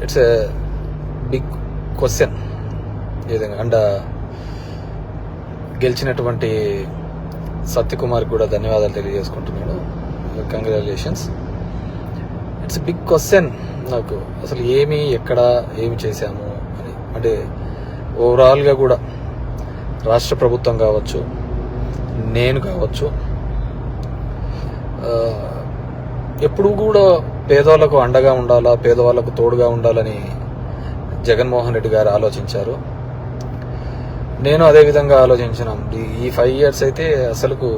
It's a big question. ఏదైనా and గెలిచినటువంటి సత్యకుమార్ కూడా ధన్యవాదాలు తెలియజేసుకుంటున్నాను. కంగ్రాచులేషన్స్. ఇట్స్ బిగ్ క్వశ్చన్ నాకు, అసలు ఎక్కడ ఏమి చేశాము అని. అంటే ఓవరాల్గా కూడా రాష్ట్ర ప్రభుత్వం కావచ్చు, నేను కావచ్చు, ఎప్పుడు కూడా పేదవాళ్ళకు అండగా ఉండాలా, పేదవాళ్ళకు తోడుగా ఉండాలని జగన్మోహన్ రెడ్డి గారు ఆలోచించారు. నేను అదే విధంగా ఆలోచించినాం. ఈ 5 years అయితే అసలుకు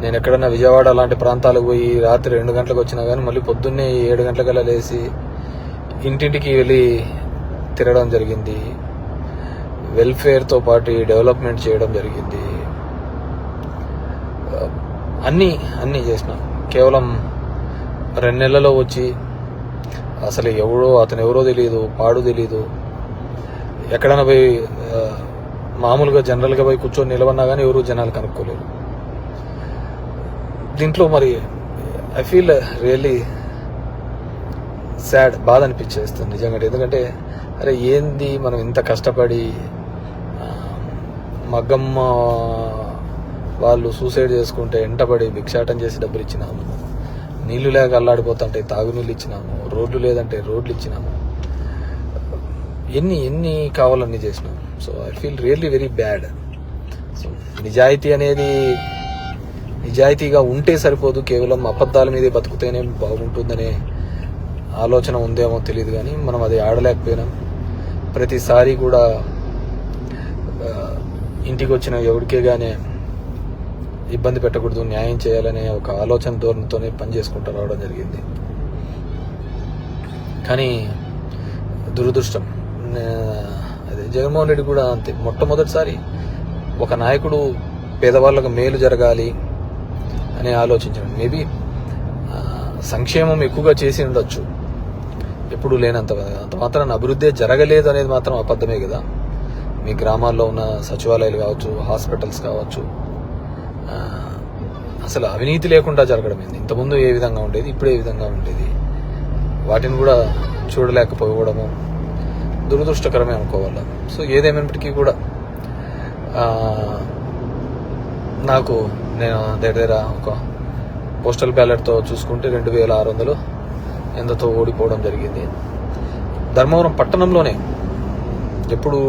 నేను ఎక్కడన్నా విజయవాడ అలాంటి ప్రాంతాలకు పోయి రాత్రి 2 గంటలకు వచ్చినా కానీ మళ్ళీ పొద్దున్నే 7 గంటలకల్లా లేచి ఇంటింటికి వెళ్ళి తిరగడం జరిగింది. వెల్ఫేర్తో పాటు డెవలప్మెంట్ చేయడం జరిగింది. అన్నీ చేసినాం. కేవలం 2 నెలల్లో వచ్చి అసలు అతను ఎవరో తెలియదు, పాడు తెలియదు. ఎక్కడైనా పోయి మామూలుగా జనరల్గా పోయి కూర్చొని నిలబడినా కానీ ఎవరు జనాలు కనుక్కోలేరు. దీంట్లో మరి ఐ ఫీల్ రియల్లీ సాడ్, బాధ అనిపించేస్తుంది నిజంగా. ఎందుకంటే అరే ఏంది మనం ఇంత కష్టపడి, మగ్గమ్మ వాళ్ళు సూసైడ్ చేసుకుంటే ఎంటబడి భిక్షాటం చేసి డబ్బులు ఇచ్చినాము, నీళ్లు లేక అల్లాడిపోతుంటే తాగునీళ్ళు ఇచ్చినాము, రోడ్లు లేదంటే రోడ్లు ఇచ్చినాము, ఎన్ని కావాలన్నీ చేసినాము. So I feel really very bad. So నిజాయితీగా ఉంటే సరిపోదు, కేవలం అబద్ధాల మీదే బతుకుతేనే బాగుంటుందనే ఆలోచన ఉందేమో తెలియదు. కానీ మనం అది ఆడలేకపోయినాం. ప్రతిసారి కూడా ఇంటికి వచ్చిన ఎవరికే కానీ ఇబ్బంది పెట్టకూడదు, న్యాయం చేయాలనే ఒక ఆలోచన ధోరణితోనే పనిచేసుకుంటూ రావడం జరిగింది. కానీ దురదృష్టం అదే జగన్మోహన్ రెడ్డి కూడా అంతే. మొట్టమొదటిసారి ఒక నాయకుడు పేదవాళ్ళకు మేలు జరగాలి అని ఆలోచించాడు. మేబీ సంక్షేమం ఎక్కువగా చేసి ఉండొచ్చు, ఎప్పుడు లేనంత మాత్రాన అభివృద్ధి జరగలేదు అనేది మాత్రం అబద్ధమే కదా. మీ గ్రామాల్లో ఉన్న సచివాలయాలు కావచ్చు, హాస్పిటల్స్ కావచ్చు, అసలు అవినీతి లేకుండా జరగడం ఏంది? ఇంతకుముందు ఏ విధంగా ఉండేది, ఇప్పుడు ఏ విధంగా ఉండేది, వాటిని కూడా చూడలేకపోవడము దురదృష్టకరమే అనుకోవాలి. సో ఏదేమైనప్పటికీ కూడా నేను దగ్గర ఒక పోస్టల్ బ్యాలెట్తో చూసుకుంటే 2600 ఎంతతో ఓడిపోవడం జరిగింది. ధర్మవరం పట్టణంలోనే ఎప్పుడు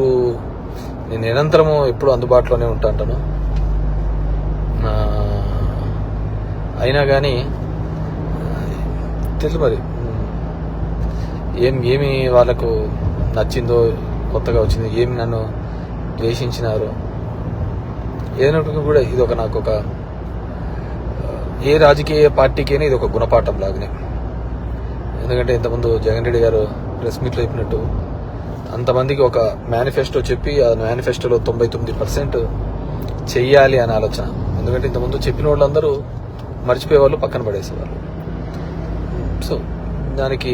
నేను నిరంతరము ఎప్పుడు అందుబాటులోనే ఉంటాను. అయినా కానీ తెలుసు మరి ఏమి వాళ్ళకు నచ్చిందో, కొత్తగా వచ్చింది, ఏమి నన్ను ద్వేషించినారో, ఏదైనప్పటికీ కూడా ఇది నాకు ఒక ఏ రాజకీయ పార్టీకైనా ఇది ఒక గుణపాఠం లాగానే. ఎందుకంటే ఇంతకుముందు జగన్ రెడ్డి గారు ప్రెస్ మీట్లో చెప్పినట్టు అంతమందికి ఒక మేనిఫెస్టో చెప్పి ఆ మేనిఫెస్టోలో 99% చెయ్యాలి అనే ఆలోచన. ఎందుకంటే ఇంతకుముందు చెప్పిన వాళ్ళందరూ మర్చిపోయే వాళ్ళు, పక్కన పడేసేవాళ్ళు. సో దానికి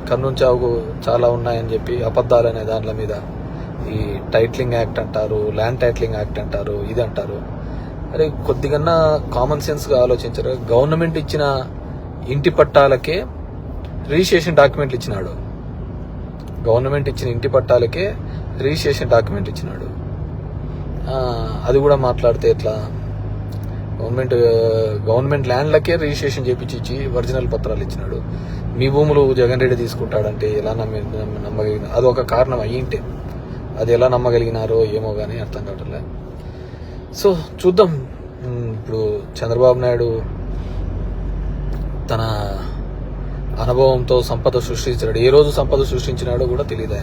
కర్నూలు చావుకు చాలా ఉన్నాయని చెప్పి అబద్ధాలు అనే దానిల మీద ఈ టైటిలింగ్ యాక్ట్ అంటారు, ల్యాండ్ టైటిలింగ్ యాక్ట్ అంటారు, ఇది అంటారు. అరే కొద్దిగా కామన్ సెన్స్గా ఆలోచించారు. గవర్నమెంట్ ఇచ్చిన ఇంటి పట్టాలకే రిజిస్ట్రేషన్ డాక్యుమెంట్లు ఇచ్చినాడు. గవర్నమెంట్ ఇచ్చిన ఇంటి పట్టాలకే రిజిస్ట్రేషన్ డాక్యుమెంట్ ఇచ్చినాడు. అది కూడా మాట్లాడితే ఎట్లా? గవర్నమెంట్ ల్యాండ్లకే రిజిస్ట్రేషన్ చేపించి ఒరిజినల్ పత్రాలు ఇచ్చినాడు. మీ భూములు జగన్ రెడ్డి తీసుకుంటాడంటే ఎలా నమ్మగలిగిన? అది ఒక కారణం అయ్యింటే అది ఎలా నమ్మగలిగినారో ఏమో కానీ అర్థం కావట్లే. సో చూద్దాం. ఇప్పుడు చంద్రబాబు నాయుడు తన అనుభవంతో సంపద సృష్టించాడు. ఏ రోజు సంపద సృష్టించినాడో కూడా తెలియదు.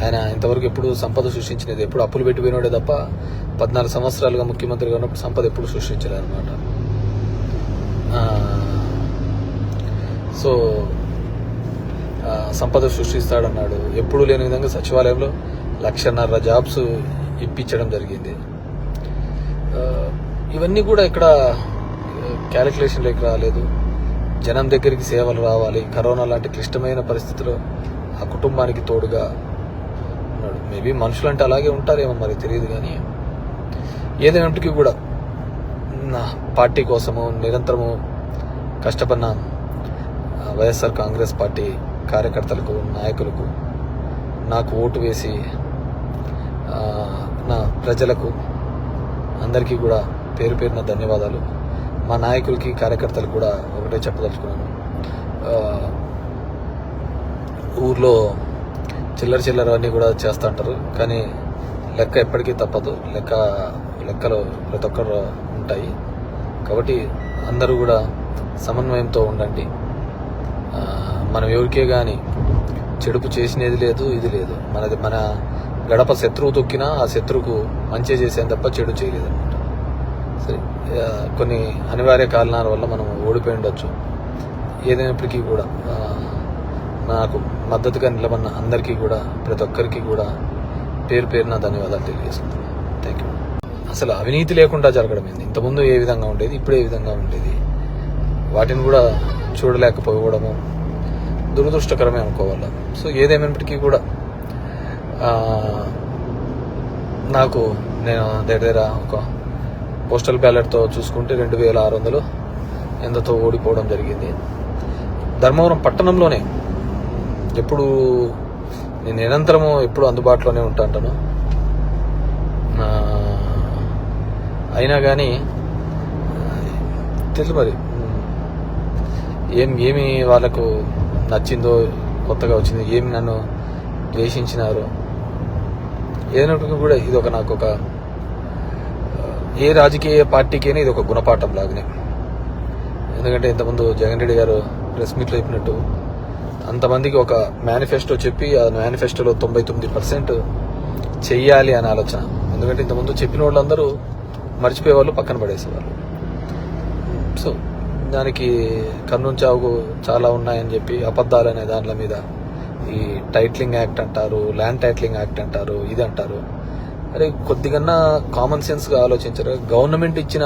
ఆయన ఇంతవరకు ఎప్పుడు సంపద సృష్టించినది, ఎప్పుడు అప్పులు పెట్టిపోయినాడే తప్ప 14 సంవత్సరాలుగా ముఖ్యమంత్రిగా ఉన్నప్పుడు సంపద ఎప్పుడు సృష్టించలేదు అనమాట. సో సంపద సృష్టిస్తాడన్నాడు. ఎప్పుడు లేని విధంగా సచివాలయంలో 1,50,000 జాబ్స్ ఇప్పించడం జరిగింది. ఇవన్నీ కూడా ఇక్కడ క్యాలిక్యులేషన్లోకి రాలేదు. జనం దగ్గరికి సేవలు రావాలి. కరోనా లాంటి క్లిష్టమైన పరిస్థితిలో ఆ కుటుంబానికి తోడుగా ఉన్నాడు. మేబీ మనుషులు అంటే అలాగే ఉంటారేమో మరి తెలియదు. కానీ ఏదైనప్పటికీ కూడా నా పార్టీ కోసము నిరంతరము కష్టపడిన వైఎస్ఆర్ కాంగ్రెస్ పార్టీ కార్యకర్తలకు, నాయకులకు, నాకు ఓటు వేసి నా ప్రజలకు అందరికీ కూడా పేరు పేరున ధన్యవాదాలు. మా నాయకులకి, కార్యకర్తలకు కూడా ఒకటే చెప్పదలుచుకున్నాను. ఊర్లో చిల్లర అన్నీ కూడా చేస్తూ ఉంటారు, కానీ లెక్క ఎప్పటికీ తప్పదు. లెక్కలు ప్రతి ఒక్కరు ఉంటాయి. కాబట్టి అందరూ కూడా సమన్వయంతో ఉండండి. మనం ఎవరికే కానీ చెడుపు చేసినది లేదు, ఇది లేదు. మన గడప శత్రువు తొక్కినా ఆ శత్రువుకు మంచి చేసేది తప్ప చెడు చేయలేదు అనమాట. సరే, కొన్ని అనివార్య కారణాల వల్ల మనం ఓడిపోయి ఉండొచ్చు. ఏదైనప్పటికీ కూడా నాకు మద్దతుగా నిలబడిన అందరికీ కూడా, ప్రతి ఒక్కరికి కూడా పేరు పేరున ధన్యవాదాలు తెలియజేస్తున్నాను. Thank you. అసలు అవినీతి లేకుండా జరగడం ఏంది? ఇంతకుముందు ఏ విధంగా ఉండేది, ఇప్పుడు ఏ విధంగా ఉండేది, వాటిని కూడా చూడలేకపోవడము దురదృష్టకరమే అనుకోవాలి. సో ఏదేమైనప్పటికీ కూడా నేను దగ్గర ఒక పోస్టల్ బ్యాలెట్తో చూసుకుంటే 2600 ఎంతతో ఓడిపోవడం జరిగింది. ధర్మవరం పట్టణంలోనే ఎప్పుడు నేను నిరంతరము ఎప్పుడు అందుబాటులోనే ఉంటాను. అయినా కానీ తెలుసు మరి ఏమి వాళ్ళకు నచ్చిందో, కొత్తగా వచ్చింది, ఏమి నన్ను ద్వేషించినారో, ఏదైనప్పటికీ కూడా ఇది నాకు ఒక ఏ రాజకీయ పార్టీకైనా ఇది ఒక గుణపాఠం లాగానే. ఎందుకంటే ఇంతకుముందు జగన్ రెడ్డి గారు ప్రెస్ మీట్లో చెప్పినట్టు అంతమందికి ఒక మేనిఫెస్టో చెప్పి ఆ మేనిఫెస్టోలో 99% చెయ్యాలి అనే ఆలోచన. ఎందుకంటే ఇంతకుముందు చెప్పిన వాళ్ళందరూ మర్చిపోయేవాళ్ళు, పక్కన పడేసేవాళ్ళు. సో దానికి కర్నూలు చావుకు చాలా ఉన్నాయని చెప్పి అబద్ధాలు అనే దాంట్ల మీద ఈ టైటిలింగ్ యాక్ట్ అంటారు, ల్యాండ్ టైటిలింగ్ యాక్ట్ అంటారు, ఇది అంటారు. అరే కొద్దిగన్నా కామన్ సెన్స్గా ఆలోచించారు. గవర్నమెంట్ ఇచ్చిన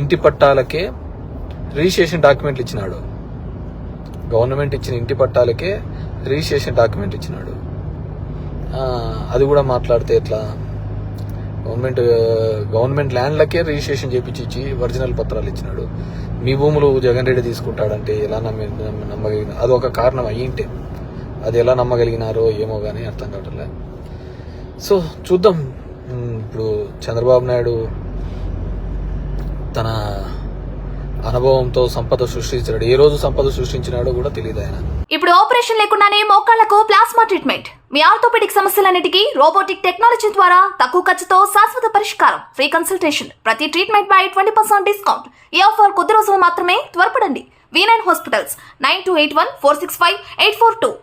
ఇంటి పట్టాలకే రిజిస్ట్రేషన్ డాక్యుమెంట్లు ఇచ్చినాడు. గవర్నమెంట్ ఇచ్చిన ఇంటి పట్టాలకే రిజిస్ట్రేషన్ డాక్యుమెంట్ ఇచ్చినాడు. అది కూడా మాట్లాడితే ఎట్లా? గవర్నమెంట్ ల్యాండ్లకే రిజిస్ట్రేషన్ చేపించి ఒరిజినల్ పత్రాలు ఇచ్చినాడు. మీ భూములు జగన్ రెడ్డి తీసుకుంటాడంటే ఎలా నమ్మగలిగిన? అది ఒక కారణం అయ్యింటే అది ఎలా నమ్మగలిగినారో ఏమో కానీ అర్థం కావట్లే. సో చూద్దాం. ఇప్పుడు చంద్రబాబు నాయుడు తన అనుభవంతో సంపద సృష్టించాడు. ఏ రోజు సంపద సృష్టించినాడో కూడా తెలియదు ఆయన. ఇప్పుడు ఆపరేషన్ లేకుండానే మోకాళ్లకు ప్లాస్మా ట్రీట్మెంట్. మీ ఆర్థోపెడిక్ సమస్యలన్నిటికీ రోబోటిక్ టెక్నాలజీ ద్వారా తక్కువ ఖర్చుతో శాశ్వత పరిష్కారం. Free consultation. ప్రతి ట్రీట్మెంట్ పై 20% డిస్కౌంట్. ఈ ఆఫర్ కొద్ది రోజులు మాత్రమే. త్వరపడండి. V9 hospitals 9281465842.